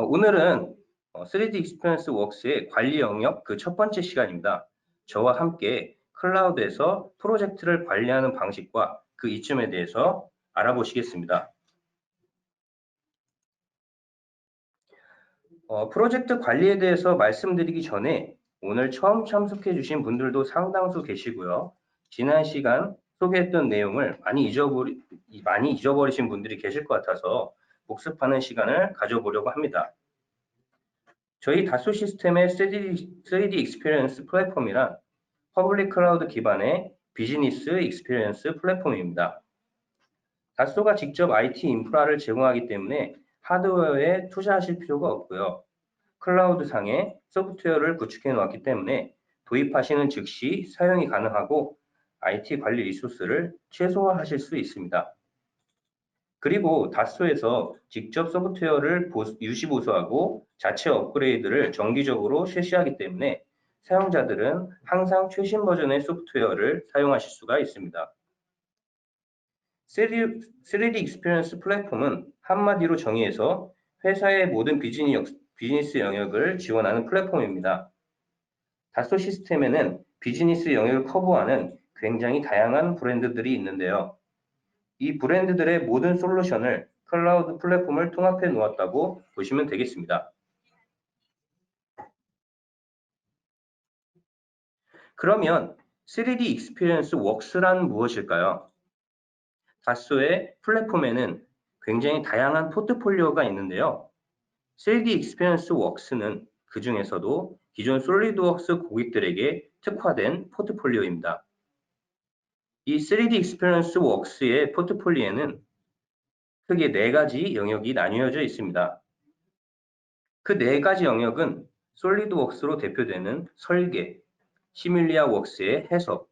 오늘은 3D 익스피리언스 웍스의 관리 영역 그 첫 번째 시간입니다. 저와 함께 클라우드에서 프로젝트를 관리하는 방식과 그 이점에 대해서 알아보시겠습니다. 프로젝트 관리에 대해서 말씀드리기 전에 오늘 처음 참석해 주신 분들도 상당수 계시고요. 지난 시간 소개했던 내용을 많이 잊어버리신 분들이 계실 것 같아서 복습하는 시간을 가져보려고 합니다. 저희 다소 시스템의 3D 익스피리언스 플랫폼이란 퍼블릭 클라우드 기반의 비즈니스 익스피리언스 플랫폼입니다. 다소가 직접 IT 인프라를 제공하기 때문에 하드웨어에 투자하실 필요가 없고요. 클라우드 상에 소프트웨어를 구축해 놓았기 때문에 도입하시는 즉시 사용이 가능하고 IT 관리 리소스를 최소화하실 수 있습니다. 그리고 다소에서 직접 소프트웨어를 유지 보수하고 자체 업그레이드를 정기적으로 실시하기 때문에 사용자들은 항상 최신 버전의 소프트웨어를 사용하실 수가 있습니다. 3D 익스피리언스 플랫폼은 한마디로 정의해서 회사의 모든 비즈니스 영역을 지원하는 플랫폼입니다. 다소 시스템에는 비즈니스 영역을 커버하는 굉장히 다양한 브랜드들이 있는데요. 이 브랜드들의 모든 솔루션을 클라우드 플랫폼을 통합해 놓았다고 보시면 되겠습니다. 그러면 3D 익스피리언스 웍스란 무엇일까요? 다소의 플랫폼에는 굉장히 다양한 포트폴리오가 있는데요. 3D 익스피리언스 웍스는 그 중에서도 기존 솔리드웍스 고객들에게 특화된 포트폴리오입니다. 이 3D 익스피리언스 웍스의 포트폴리오에는 크게 4가지 영역이 나뉘어져 있습니다. 그 4가지 영역은 솔리드웍스로 대표되는 설계, 시뮬리아 웍스의 해석,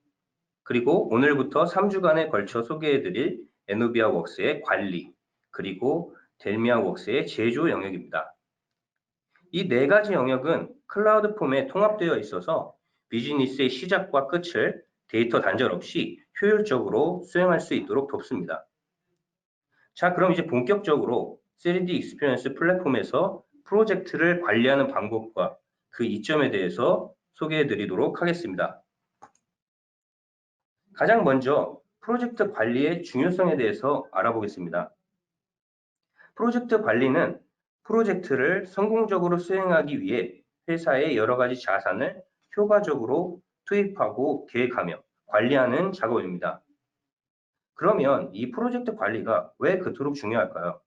그리고 오늘부터 3주간에 걸쳐 소개해드릴 에노비아 웍스의 관리, 그리고 델미아 웍스의 제조 영역입니다. 이 4가지 영역은 클라우드 폼에 통합되어 있어서 비즈니스의 시작과 끝을 데이터 단절 없이 효율적으로 수행할 수 있도록 돕습니다. 자, 그럼 이제 본격적으로 3D 익스피리언스 플랫폼에서 프로젝트를 관리하는 방법과 그 이점에 대해서 소개해 드리도록 하겠습니다. 가장 먼저 프로젝트 관리의 중요성에 대해서 알아보겠습니다. 프로젝트 관리는 프로젝트를 성공적으로 수행하기 위해 회사의 여러 가지 자산을 효과적으로 투입하고 계획하며 관리하는 작업입니다. 그러면 이 프로젝트 관리가 왜 그토록 중요할까요?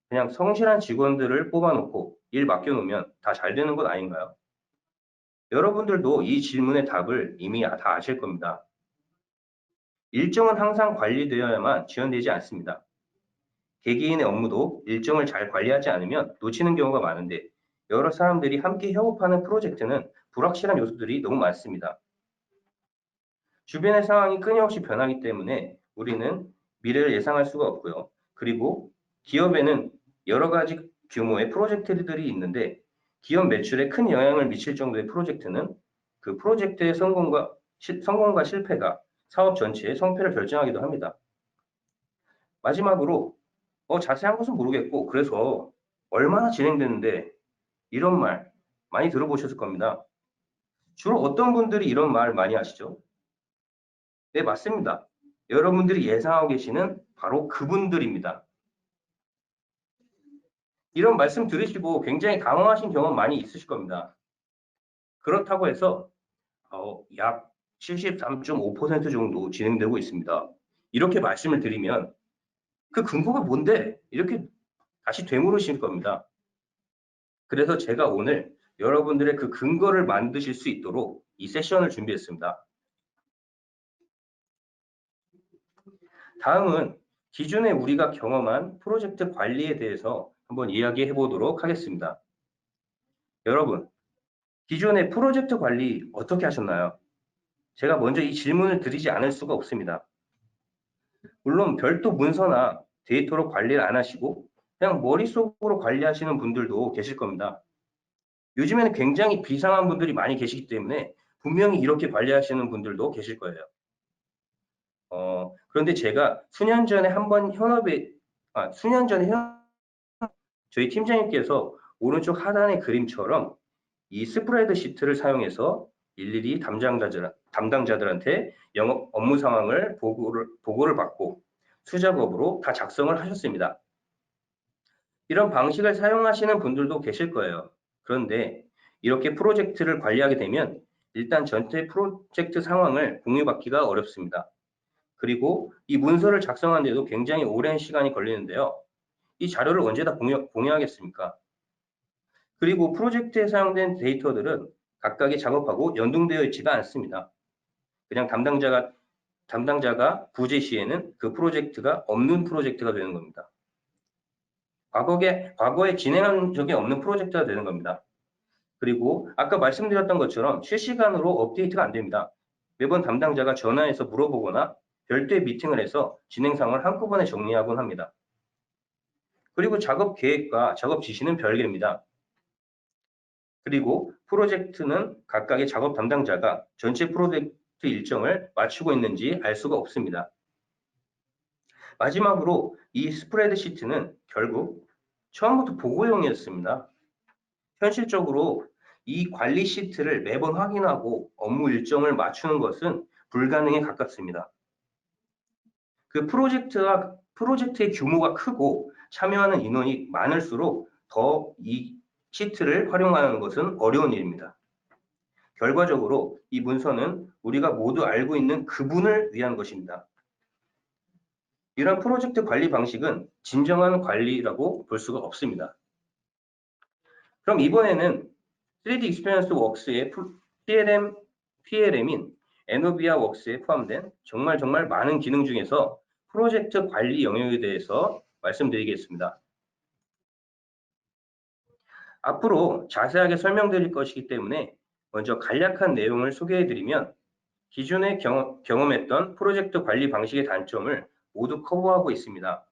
그냥 성실한 직원들을 뽑아놓고 일 맡겨놓으면 다 잘 되는 것 아닌가요? 여러분들도 이 질문의 답을 이미 다 아실 겁니다. 일정은 항상 관리되어야만 지연되지 않습니다. 개개인의 업무도 일정을 잘 관리하지 않으면 놓치는 경우가 많은데 여러 사람들이 함께 협업하는 프로젝트는 불확실한 요소들이 너무 많습니다. 주변의 상황이 끊임없이 변하기 때문에 우리는 미래를 예상할 수가 없고요. 그리고 기업에는 여러 가지 규모의 프로젝트들이 있는데 기업 매출에 큰 영향을 미칠 정도의 프로젝트는 그 프로젝트의 성공과 실패가 사업 전체의 성패를 결정하기도 합니다. 마지막으로 자세한 것은 모르겠고 그래서 얼마나 진행되는데 이런 말 많이 들어보셨을 겁니다. 주로 어떤 분들이 이런 말 많이 하시죠? 네, 맞습니다. 여러분들이 예상하고 계시는 바로 그분들입니다. 이런 말씀 들으시고 굉장히 당황하신 경험 많이 있으실 겁니다. 그렇다고 해서 약 73.5% 정도 진행되고 있습니다. 이렇게 말씀을 드리면 그 근거가 뭔데? 이렇게 다시 되물으실 겁니다. 그래서 제가 오늘 여러분들의 그 근거를 만드실 수 있도록 이 세션을 준비했습니다. 다음은 기존에 우리가 경험한 프로젝트 관리에 대해서 한번 이야기해 보도록 하겠습니다. 여러분, 기존의 프로젝트 관리 어떻게 하셨나요? 제가 먼저 이 질문을 드리지 않을 수가 없습니다. 물론 별도 문서나 데이터로 관리를 안 하시고 그냥 머릿속으로 관리하시는 분들도 계실 겁니다. 요즘에는 굉장히 비상한 분들이 많이 계시기 때문에 분명히 이렇게 관리하시는 분들도 계실 거예요. 그런데 제가 수년 전에 저희 팀장님께서 오른쪽 하단의 그림처럼 이 스프레드 시트를 사용해서 일일이 담당자들한테 영업 업무 상황을 보고를 받고 수작업으로 다 작성을 하셨습니다. 이런 방식을 사용하시는 분들도 계실 거예요. 그런데 이렇게 프로젝트를 관리하게 되면 일단 전체 프로젝트 상황을 공유받기가 어렵습니다. 그리고 이 문서를 작성하는데도 굉장히 오랜 시간이 걸리는데요. 이 자료를 언제 다 공유하겠습니까? 그리고 프로젝트에 사용된 데이터들은 각각의 작업하고 연동되어 있지가 않습니다. 그냥 담당자가 부재 시에는 그 프로젝트가 없는 프로젝트가 되는 겁니다. 과거에 진행한 적이 없는 프로젝트가 되는 겁니다. 그리고 아까 말씀드렸던 것처럼 실시간으로 업데이트가 안 됩니다. 매번 담당자가 전화해서 물어보거나 별도의 미팅을 해서 진행 상황을 한꺼번에 정리하곤 합니다. 그리고 작업 계획과 작업 지시는 별개입니다. 그리고 프로젝트는 각각의 작업 담당자가 전체 프로젝트 일정을 맞추고 있는지 알 수가 없습니다. 마지막으로 이 스프레드시트는 결국 처음부터 보고용이었습니다. 현실적으로 이 관리 시트를 매번 확인하고 업무 일정을 맞추는 것은 불가능에 가깝습니다. 그 프로젝트의 규모가 크고 참여하는 인원이 많을수록 더 이 시트를 활용하는 것은 어려운 일입니다. 결과적으로 이 문서는 우리가 모두 알고 있는 그분을 위한 것입니다. 이런 프로젝트 관리 방식은 진정한 관리라고 볼 수가 없습니다. 그럼 이번에는 3D Experience Works의 PLM인 에노비아 웍스에 포함된 정말 많은 기능 중에서 프로젝트 관리 영역에 대해서 말씀드리겠습니다. 앞으로 자세하게 설명드릴 것이기 때문에 먼저 간략한 내용을 소개해드리면 기존에 경험했던 프로젝트 관리 방식의 단점을 모두 커버하고 있습니다.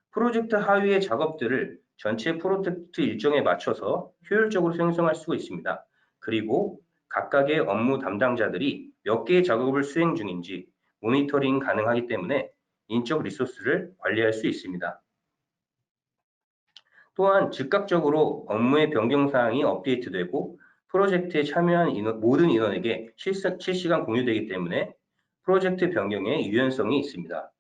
프로젝트 하위의 작업들을 전체 프로젝트 일정에 맞춰서 효율적으로 생성할 수가 있습니다. 그리고 각각의 업무 담당자들이 몇 개의 작업을 수행 중인지 모니터링 가능하기 때문에 인적 리소스를 관리할 수 있습니다. 또한 즉각적으로 업무의 변경사항이 업데이트되고 프로젝트에 참여한 모든 인원에게 실시간 공유되기 때문에 프로젝트 변경에 유연성이 있습니다.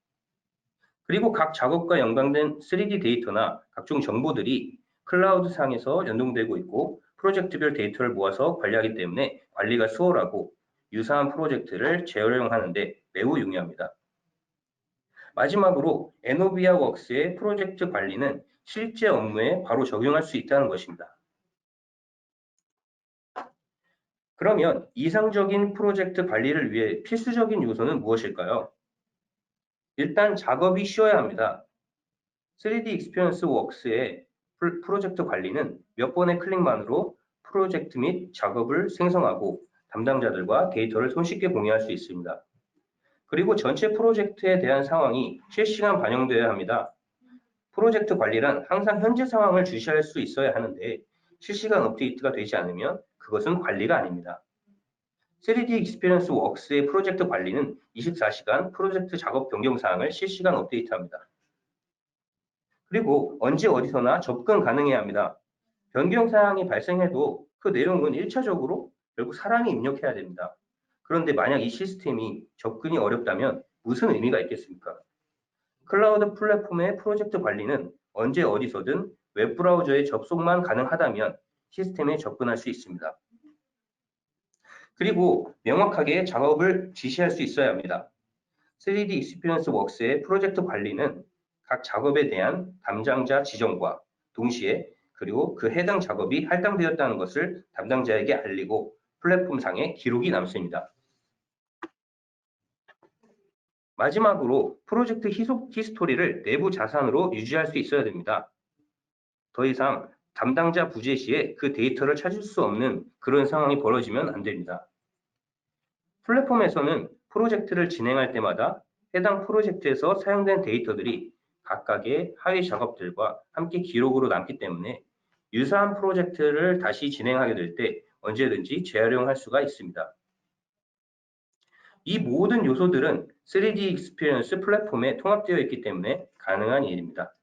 그리고 각 작업과 연관된 3D 데이터나 각종 정보들이 클라우드 상에서 연동되고 있고 프로젝트별 데이터를 모아서 관리하기 때문에 관리가 수월하고 유사한 프로젝트를 재활용하는 데 매우 용이합니다. 마지막으로 에노비아 웍스의 프로젝트 관리는 실제 업무에 바로 적용할 수 있다는 것입니다. 그러면 이상적인 프로젝트 관리를 위해 필수적인 요소는 무엇일까요? 일단 작업이 쉬워야 합니다. 3D Experience Works의 프로젝트 관리는 몇 번의 클릭만으로 프로젝트 및 작업을 생성하고 담당자들과 데이터를 손쉽게 공유할 수 있습니다. 그리고 전체 프로젝트에 대한 상황이 실시간 반영되어야 합니다. 프로젝트 관리란 항상 현재 상황을 주시할 수 있어야 하는데 실시간 업데이트가 되지 않으면 그것은 관리가 아닙니다. 3D Experience Works의 프로젝트 관리는 24시간 프로젝트 작업 변경 사항을 실시간 업데이트합니다. 그리고 언제 어디서나 접근 가능해야 합니다. 변경 사항이 발생해도 그 내용은 1차적으로 결국 사람이 입력해야 됩니다. 그런데 만약 이 시스템이 접근이 어렵다면 무슨 의미가 있겠습니까? 클라우드 플랫폼의 프로젝트 관리는 언제 어디서든 웹브라우저에 접속만 가능하다면 시스템에 접근할 수 있습니다. 그리고 명확하게 작업을 지시할 수 있어야 합니다. 3D Experience Works의 프로젝트 관리는 각 작업에 대한 담당자 지정과 동시에 그리고 그 해당 작업이 할당되었다는 것을 담당자에게 알리고 플랫폼상에 기록이 남습니다. 마지막으로 프로젝트 히스토리를 내부 자산으로 유지할 수 있어야 됩니다. 더 이상 담당자 부재 시에 그 데이터를 찾을 수 없는 그런 상황이 벌어지면 안 됩니다. 플랫폼에서는 프로젝트를 진행할 때마다 해당 프로젝트에서 사용된 데이터들이 각각의 하위 작업들과 함께 기록으로 남기 때문에 유사한 프로젝트를 다시 진행하게 될 때 언제든지 재활용할 수가 있습니다. 이 모든 요소들은 3D 익스피리언스 플랫폼에 통합되어 있기 때문에 가능한 일입니다.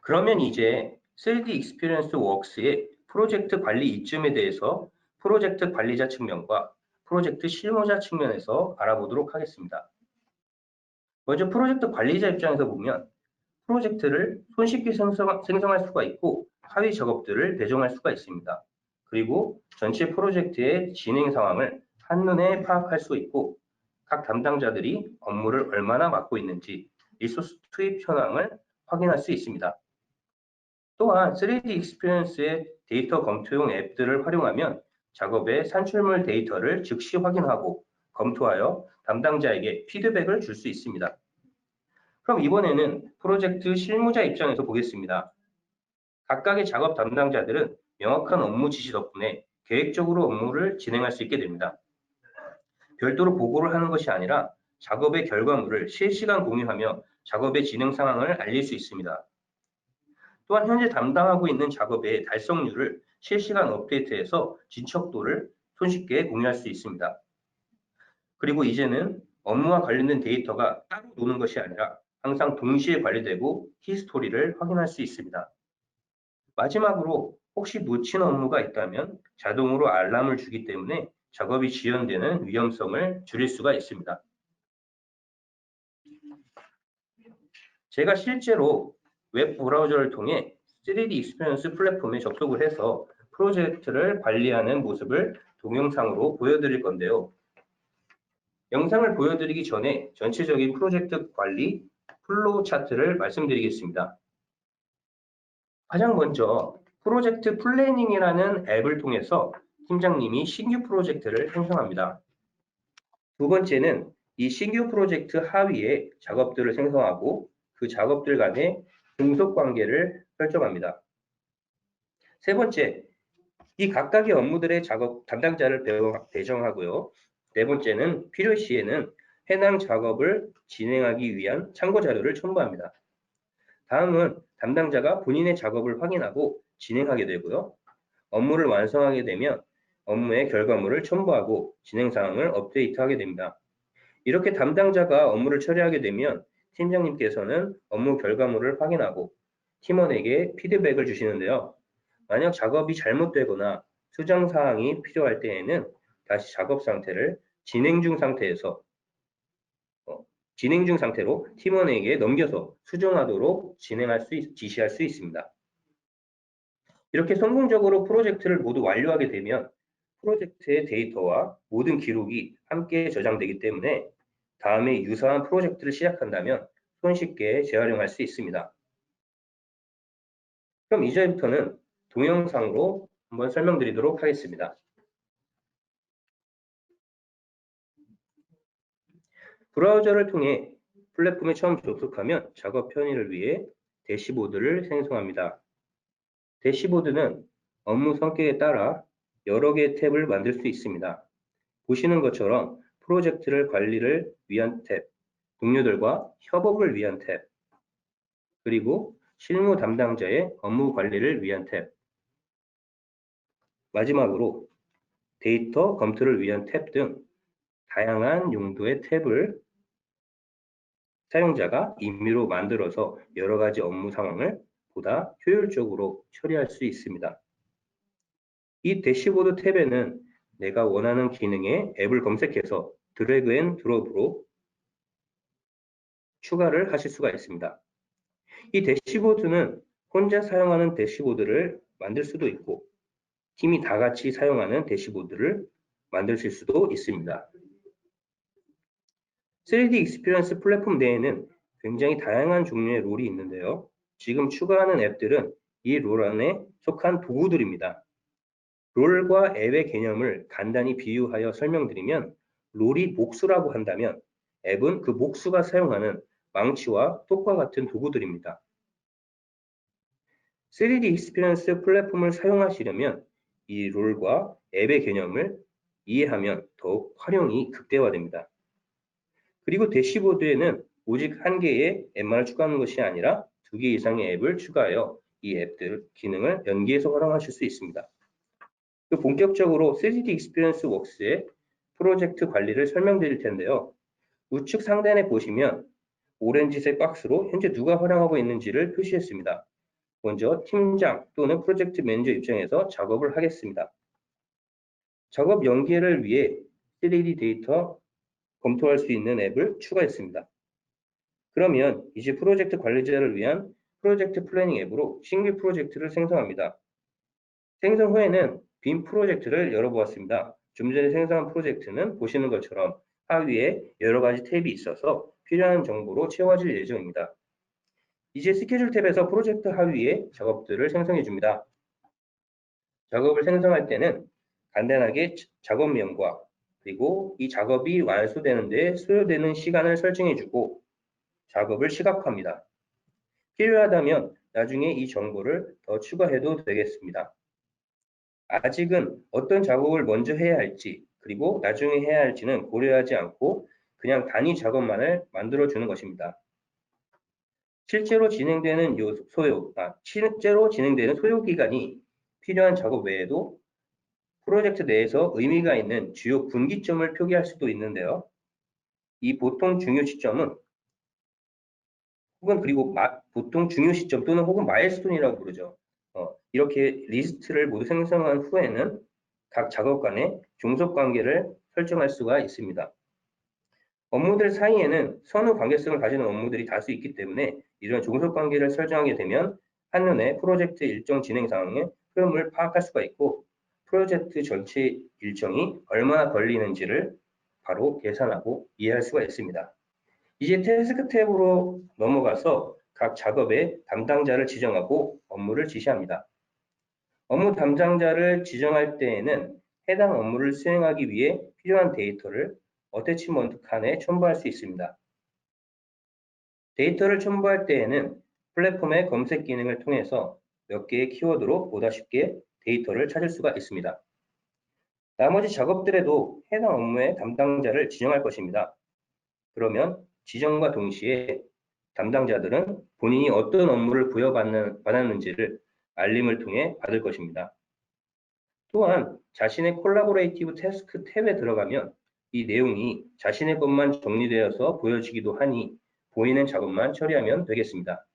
그러면 이제 3D 익스피리언스 웍스의 프로젝트 관리 이점에 대해서 프로젝트 관리자 측면과 프로젝트 실무자 측면에서 알아보도록 하겠습니다. 먼저 프로젝트 관리자 입장에서 보면 프로젝트를 손쉽게 생성할 수가 있고 하위 작업들을 배정할 수가 있습니다. 그리고 전체 프로젝트의 진행 상황을 한눈에 파악할 수 있고 각 담당자들이 업무를 얼마나 맡고 있는지 리소스 투입 현황을 확인할 수 있습니다. 또한 3D 익스피리언스의 데이터 검토용 앱들을 활용하면 작업의 산출물 데이터를 즉시 확인하고 검토하여 담당자에게 피드백을 줄 수 있습니다. 그럼 이번에는 프로젝트 실무자 입장에서 보겠습니다. 각각의 작업 담당자들은 명확한 업무 지시 덕분에 계획적으로 업무를 진행할 수 있게 됩니다. 별도로 보고를 하는 것이 아니라 작업의 결과물을 실시간 공유하며 작업의 진행 상황을 알릴 수 있습니다. 또한 현재 담당하고 있는 작업의 달성률을 실시간 업데이트해서 진척도를 손쉽게 공유할 수 있습니다. 그리고 이제는 업무와 관련된 데이터가 따로 노는 것이 아니라 항상 동시에 관리되고 히스토리를 확인할 수 있습니다. 마지막으로 혹시 놓친 업무가 있다면 자동으로 알람을 주기 때문에 작업이 지연되는 위험성을 줄일 수가 있습니다. 제가 실제로 웹 브라우저를 통해 3D 익스피리언스 플랫폼에 접속을 해서 프로젝트를 관리하는 모습을 동영상으로 보여드릴 건데요. 영상을 보여드리기 전에 전체적인 프로젝트 관리 플로우 차트를 말씀드리겠습니다. 가장 먼저 프로젝트 플래닝이라는 앱을 통해서 팀장님이 신규 프로젝트를 생성합니다. 두 번째는 이 신규 프로젝트 하위에 작업들을 생성하고 그 작업들 간의 중속 관계를 설정합니다. 세 번째, 이 각각의 업무들의 작업 담당자를 배정하고요. 네 번째는 필요시에는 해당 작업을 진행하기 위한 참고 자료를 첨부합니다. 다음은 담당자가 본인의 작업을 확인하고 진행하게 되고요. 업무를 완성하게 되면 업무의 결과물을 첨부하고 진행 상황을 업데이트하게 됩니다. 이렇게 담당자가 업무를 처리하게 되면 팀장님께서는 업무 결과물을 확인하고 팀원에게 피드백을 주시는데요. 만약 작업이 잘못되거나 수정 사항이 필요할 때에는 다시 작업 상태를 진행 중 상태로 팀원에게 넘겨서 수정하도록 지시할 수 있습니다. 이렇게 성공적으로 프로젝트를 모두 완료하게 되면 프로젝트의 데이터와 모든 기록이 함께 저장되기 때문에 다음에 유사한 프로젝트를 시작한다면 손쉽게 재활용할 수 있습니다. 그럼 이제부터는 동영상으로 한번 설명드리도록 하겠습니다. 브라우저를 통해 플랫폼에 처음 접속하면 작업 편의를 위해 대시보드를 생성합니다. 대시보드는 업무 성격에 따라 여러 개의 탭을 만들 수 있습니다. 보시는 것처럼 프로젝트를 관리를 위한 탭, 동료들과 협업을 위한 탭, 그리고 실무 담당자의 업무 관리를 위한 탭, 마지막으로 데이터 검토를 위한 탭 등 다양한 용도의 탭을 사용자가 임의로 만들어서 여러 가지 업무 상황을 보다 효율적으로 처리할 수 있습니다. 이 대시보드 탭에는 내가 원하는 기능의 앱을 검색해서 드래그 앤 드롭으로 추가를 하실 수가 있습니다. 이 대시보드는 혼자 사용하는 대시보드를 만들 수도 있고 팀이 다 같이 사용하는 대시보드를 만드실 수도 있습니다. 3D 익스피리언스 플랫폼 내에는 굉장히 다양한 종류의 롤이 있는데요. 지금 추가하는 앱들은 이 롤 안에 속한 도구들입니다. 롤과 앱의 개념을 간단히 비유하여 설명드리면 롤이 목수라고 한다면 앱은 그 목수가 사용하는 망치와 똑과 같은 도구들입니다. 3D 익스피리언스 플랫폼을 사용하시려면 이 롤과 앱의 개념을 이해하면 더욱 활용이 극대화됩니다. 그리고 대시보드에는 오직 한 개의 앱만을 추가하는 것이 아니라 2개 이상의 앱을 추가하여 이 앱들 기능을 연계해서 활용하실 수 있습니다. 본격적으로 3D 익스피리언스 웍스의 프로젝트 관리를 설명드릴 텐데요. 우측 상단에 보시면 오렌지색 박스로 현재 누가 활용하고 있는지를 표시했습니다. 먼저 팀장 또는 프로젝트 매니저 입장에서 작업을 하겠습니다. 작업 연계를 위해 3D 데이터 검토할 수 있는 앱을 추가했습니다. 그러면 이제 프로젝트 관리자를 위한 프로젝트 플래닝 앱으로 신규 프로젝트를 생성합니다. 생성 후에는 빈 프로젝트를 열어보았습니다. 좀 전에 생성한 프로젝트는 보시는 것처럼 하위에 여러 가지 탭이 있어서 필요한 정보로 채워질 예정입니다. 이제 스케줄 탭에서 프로젝트 하위에 작업들을 생성해 줍니다. 작업을 생성할 때는 간단하게 작업명과 그리고 이 작업이 완수되는 데 소요되는 시간을 설정해 주고 작업을 시각화합니다. 필요하다면 나중에 이 정보를 더 추가해도 되겠습니다. 아직은 어떤 작업을 먼저 해야 할지 그리고 나중에 해야 할지는 고려하지 않고 그냥 단위 작업만을 만들어 주는 것입니다. 실제로 진행되는 소요 기간이 필요한 작업 외에도 프로젝트 내에서 의미가 있는 주요 분기점을 표기할 수도 있는데요. 이 보통 중요 시점 또는 혹은 마일스톤이라고 부르죠. 이렇게 리스트를 모두 생성한 후에는 각 작업 간의 종속 관계를 설정할 수가 있습니다. 업무들 사이에는 선후 관계성을 가지는 업무들이 다수 있기 때문에 이런 종속 관계를 설정하게 되면 한눈에 프로젝트 일정 진행 상황의 흐름을 파악할 수가 있고 프로젝트 전체 일정이 얼마나 걸리는지를 바로 계산하고 이해할 수가 있습니다. 이제 태스크 탭으로 넘어가서 각 작업의 담당자를 지정하고 업무를 지시합니다. 업무 담당자를 지정할 때에는 해당 업무를 수행하기 위해 필요한 데이터를 어태치먼트 칸에 첨부할 수 있습니다. 데이터를 첨부할 때에는 플랫폼의 검색 기능을 통해서 몇 개의 키워드로 보다 쉽게 데이터를 찾을 수가 있습니다. 나머지 작업들에도 해당 업무의 담당자를 지정할 것입니다. 그러면 지정과 동시에 담당자들은 본인이 어떤 업무를 부여받았는지를 알림을 통해 받을 것입니다. 또한 자신의 콜라보레이티브 태스크 탭에 들어가면 이 내용이 자신의 것만 정리되어서 보여지기도 하니 보이는 작업만 처리하면 되겠습니다.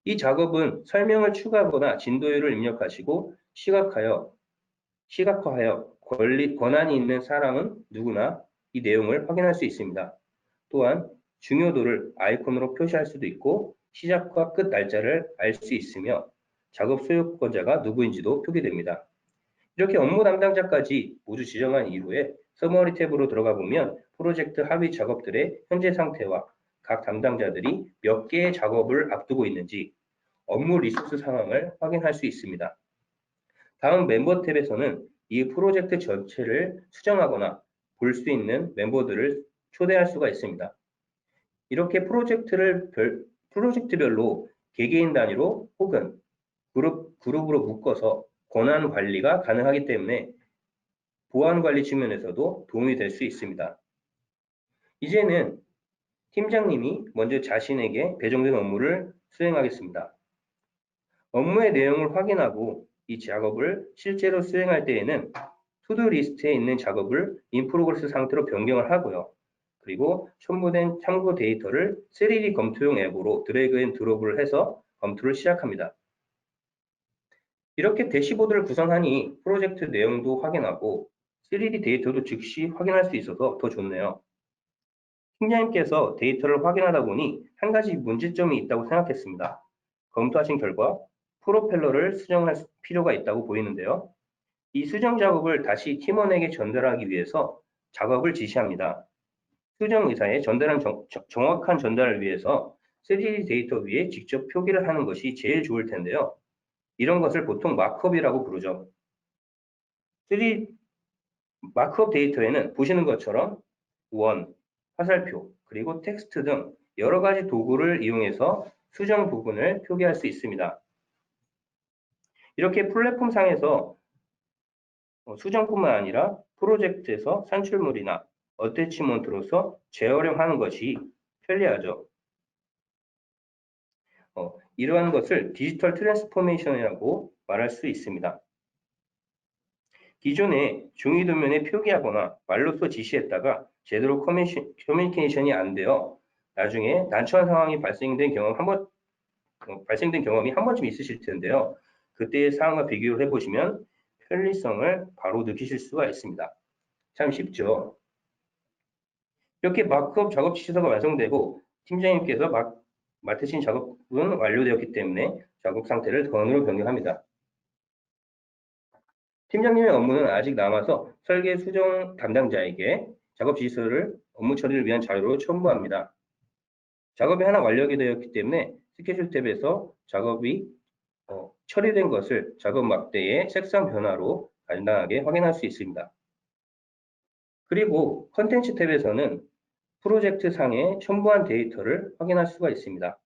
이 작업은 설명을 추가하거나 진도율을 입력하시고 시각화하여 권한이 있는 사람은 누구나 이 내용을 확인할 수 있습니다. 또한 중요도를 아이콘으로 표시할 수도 있고 시작과 끝 날짜를 알 수 있으며 작업 소유권자가 누구인지도 표기됩니다. 이렇게 업무 담당자까지 모두 지정한 이후에 서머리 탭으로 들어가 보면 프로젝트 하위 작업들의 현재 상태와 각 담당자들이 몇 개의 작업을 앞두고 있는지 업무 리소스 상황을 확인할 수 있습니다. 다음 멤버 탭에서는 이 프로젝트 전체를 수정하거나 볼 수 있는 멤버들을 초대할 수가 있습니다. 이렇게 프로젝트별로 개개인 단위로 혹은 그룹으로 묶어서 권한 관리가 가능하기 때문에 보안 관리 측면에서도 도움이 될 수 있습니다. 이제는 팀장님이 먼저 자신에게 배정된 업무를 수행하겠습니다. 업무의 내용을 확인하고 이 작업을 실제로 수행할 때에는 투두 리스트에 있는 작업을 인프로그레스 상태로 변경을 하고요. 그리고 첨부된 참고 데이터를 3D 검토용 앱으로 드래그 앤 드롭을 해서 검토를 시작합니다. 이렇게 대시보드를 구성하니 프로젝트 내용도 확인하고 3D 데이터도 즉시 확인할 수 있어서 더 좋네요. 팀장님께서 데이터를 확인하다 보니 한 가지 문제점이 있다고 생각했습니다. 검토하신 결과 프로펠러를 수정할 필요가 있다고 보이는데요. 이 수정 작업을 다시 팀원에게 전달하기 위해서 작업을 지시합니다. 수정 의사에 정확한 전달을 위해서 3D 데이터 위에 직접 표기를 하는 것이 제일 좋을 텐데요. 이런 것을 보통 마크업이라고 부르죠. 3D 마크업 데이터에는 보시는 것처럼 원, 화살표, 그리고 텍스트 등 여러 가지 도구를 이용해서 수정 부분을 표기할 수 있습니다. 이렇게 플랫폼상에서 수정뿐만 아니라 프로젝트에서 산출물이나 어태치먼트로서 재활용하는 것이 편리하죠. 이러한 것을 디지털 트랜스포메이션이라고 말할 수 있습니다. 기존에 종이 도면에 표기하거나 말로써 지시했다가 제대로 커뮤니케이션이 안 되어 나중에 난처한 상황이 발생된 경험 한번 발생된 경험이 한 번쯤 있으실 텐데요. 그때의 상황과 비교를 해보시면 편리성을 바로 느끼실 수가 있습니다. 참 쉽죠. 이렇게 마크업 작업 지시서가 완성되고 팀장님께서 맡으신 작업은 완료되었기 때문에 작업 상태를 건으로 변경합니다. 팀장님의 업무는 아직 남아서 설계 수정 담당자에게 작업 지시서를 업무 처리를 위한 자료로 첨부합니다. 작업이 하나 완료가 되었기 때문에 스케줄 탭에서 작업이 처리된 것을 작업 막대의 색상 변화로 간단하게 확인할 수 있습니다. 그리고 컨텐츠 탭에서는 프로젝트 상에 첨부한 데이터를 확인할 수가 있습니다.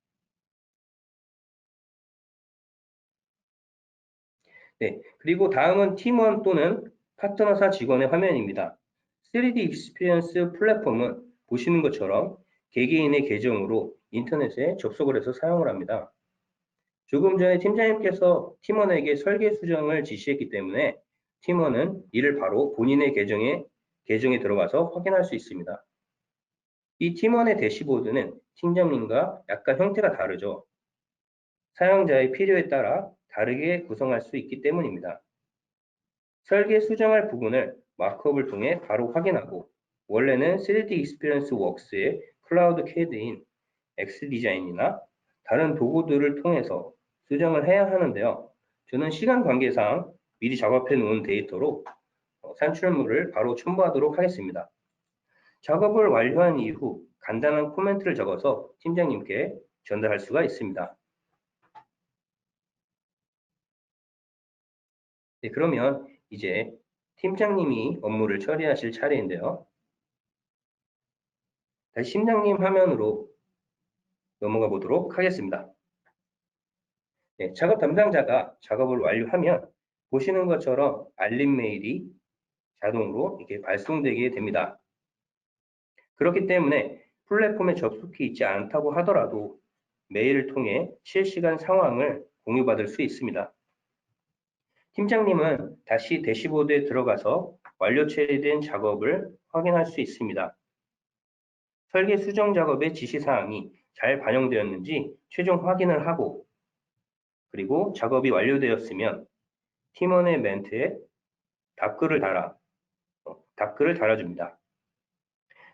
네, 그리고 다음은 팀원 또는 파트너사 직원의 화면입니다. 3D 익스피리언스 플랫폼은 보시는 것처럼 개개인의 계정으로 인터넷에 접속을 해서 사용을 합니다. 조금 전에 팀장님께서 팀원에게 설계 수정을 지시했기 때문에 팀원은 이를 바로 본인의 계정에 들어가서 확인할 수 있습니다. 이 팀원의 대시보드는 팀장님과 약간 형태가 다르죠. 사용자의 필요에 따라 다르게 구성할 수 있기 때문입니다. 설계 수정할 부분을 마크업을 통해 바로 확인하고 원래는 3D 익스피리언스 웍스의 클라우드 CAD인 X디자인이나 다른 도구들을 통해서 수정을 해야 하는데요. 저는 시간 관계상 미리 작업해 놓은 데이터로 산출물을 바로 첨부하도록 하겠습니다. 작업을 완료한 이후 간단한 코멘트를 적어서 팀장님께 전달할 수가 있습니다. 네, 그러면 이제 팀장님이 업무를 처리하실 차례인데요. 다시 팀장님 화면으로 넘어가 보도록 하겠습니다. 네, 작업 담당자가 작업을 완료하면 보시는 것처럼 알림 메일이 자동으로 이렇게 발송되게 됩니다. 그렇기 때문에 플랫폼에 접속해 있지 않다고 하더라도 메일을 통해 실시간 상황을 공유받을 수 있습니다. 팀장님은 다시 대시보드에 들어가서 완료 처리된 작업을 확인할 수 있습니다. 설계 수정 작업의 지시사항이 잘 반영되었는지 최종 확인을 하고 그리고 작업이 완료되었으면 팀원의 멘트에 답글을 달아줍니다.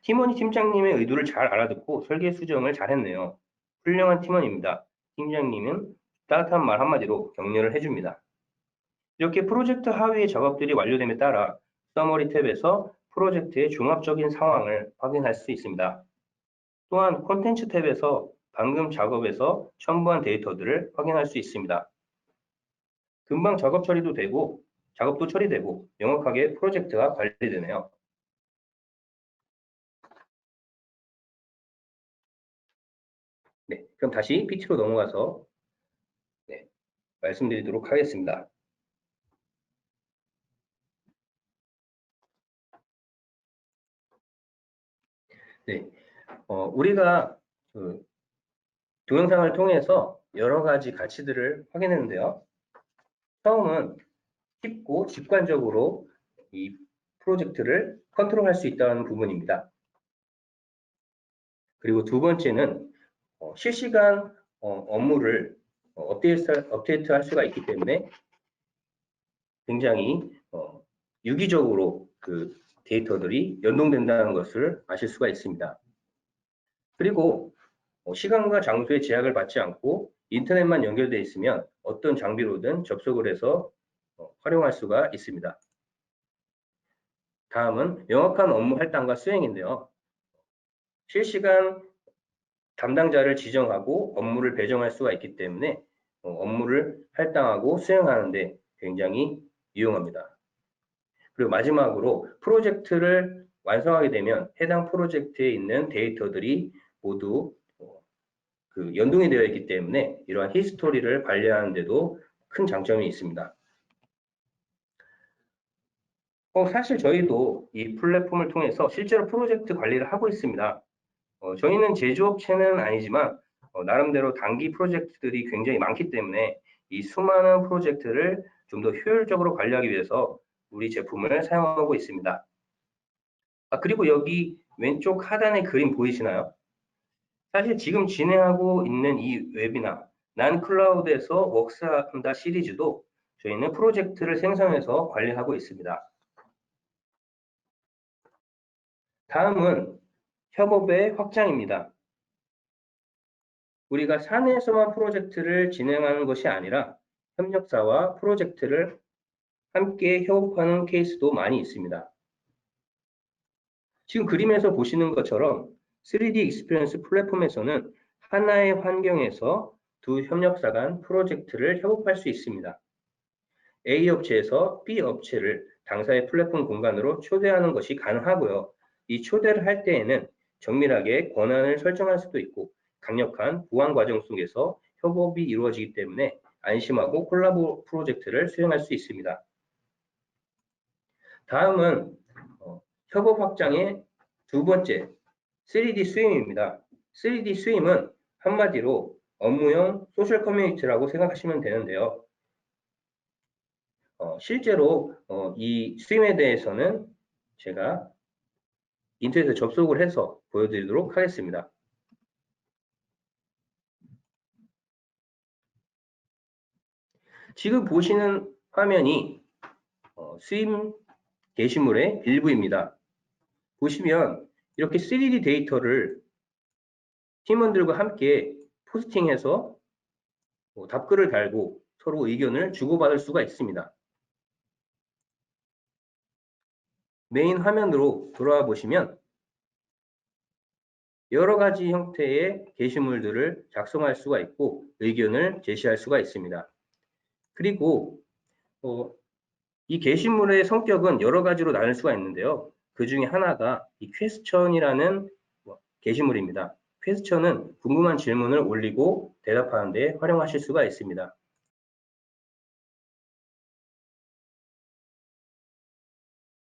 팀원이 팀장님의 의도를 잘 알아듣고 설계 수정을 잘 했네요. 훌륭한 팀원입니다. 팀장님은 따뜻한 말 한마디로 격려를 해줍니다. 이렇게 프로젝트 하위의 작업들이 완료됨에 따라 서머리 탭에서 프로젝트의 종합적인 상황을 확인할 수 있습니다. 또한 콘텐츠 탭에서 방금 작업에서 첨부한 데이터들을 확인할 수 있습니다. 금방 작업 처리도 되고 작업도 처리되고 명확하게 프로젝트가 관리되네요. 네, 그럼 다시 PT로 넘어가서 말씀드리도록 하겠습니다. 네, 우리가 동영상을 통해서 여러 가지 가치들을 확인했는데요. 처음은 쉽고 직관적으로 이 프로젝트를 컨트롤할 수 있다는 부분입니다. 그리고 두 번째는 실시간 업무를 업데이트할 수가 있기 때문에 굉장히 유기적으로 그 데이터들이 연동된다는 것을 아실 수가 있습니다. 그리고 시간과 장소의 제약을 받지 않고 인터넷만 연결되어 있으면 어떤 장비로든 접속을 해서 활용할 수가 있습니다. 다음은 명확한 업무 할당과 수행인데요. 실시간 담당자를 지정하고 업무를 배정할 수가 있기 때문에 업무를 할당하고 수행하는데 굉장히 유용합니다. 그리고 마지막으로 프로젝트를 완성하게 되면 해당 프로젝트에 있는 데이터들이 모두 연동이 되어 있기 때문에 이러한 히스토리를 관리하는 데도 큰 장점이 있습니다. 사실 저희도 이 플랫폼을 통해서 실제로 프로젝트 관리를 하고 있습니다. 저희는 제조업체는 아니지만 나름대로 단기 프로젝트들이 굉장히 많기 때문에 이 수많은 프로젝트를 좀 더 효율적으로 관리하기 위해서 우리 제품을 사용하고 있습니다. 그리고 여기 왼쪽 하단의 그림 보이시나요? 사실 지금 진행하고 있는 이 웹이나 난 클라우드에서 웍스한다 시리즈도 저희는 프로젝트를 생성해서 관리하고 있습니다. 다음은 협업의 확장입니다. 우리가 사내에서만 프로젝트를 진행하는 것이 아니라 협력사와 프로젝트를 함께 협업하는 케이스도 많이 있습니다. 지금 그림에서 보시는 것처럼 3D 익스피리언스 플랫폼에서는 하나의 환경에서 두 협력사 간 프로젝트를 협업할 수 있습니다. A 업체에서 B 업체를 당사의 플랫폼 공간으로 초대하는 것이 가능하고요. 이 초대를 할 때에는 정밀하게 권한을 설정할 수도 있고 강력한 보안 과정 속에서 협업이 이루어지기 때문에 안심하고 콜라보 프로젝트를 수행할 수 있습니다. 다음은 협업 확장의 두 번째, 3D 스윙입니다. 3D 스윙은 한마디로 업무용 소셜 커뮤니티라고 생각하시면 되는데요. 실제로 이 스윙에 대해서는 제가 인터넷에 접속을 해서 보여드리도록 하겠습니다. 지금 보시는 화면이 스윙 게시물의 일부입니다. 보시면 이렇게 3D 데이터를 팀원들과 함께 포스팅해서 답글을 달고 서로 의견을 주고받을 수가 있습니다. 메인 화면으로 돌아와 보시면 여러 가지 형태의 게시물들을 작성할 수가 있고 의견을 제시할 수가 있습니다. 그리고 이 게시물의 성격은 여러 가지로 나눌 수가 있는데요. 그 중에 하나가 이 퀘스천이라는 게시물입니다. 퀘스천은 궁금한 질문을 올리고 대답하는 데 활용하실 수가 있습니다.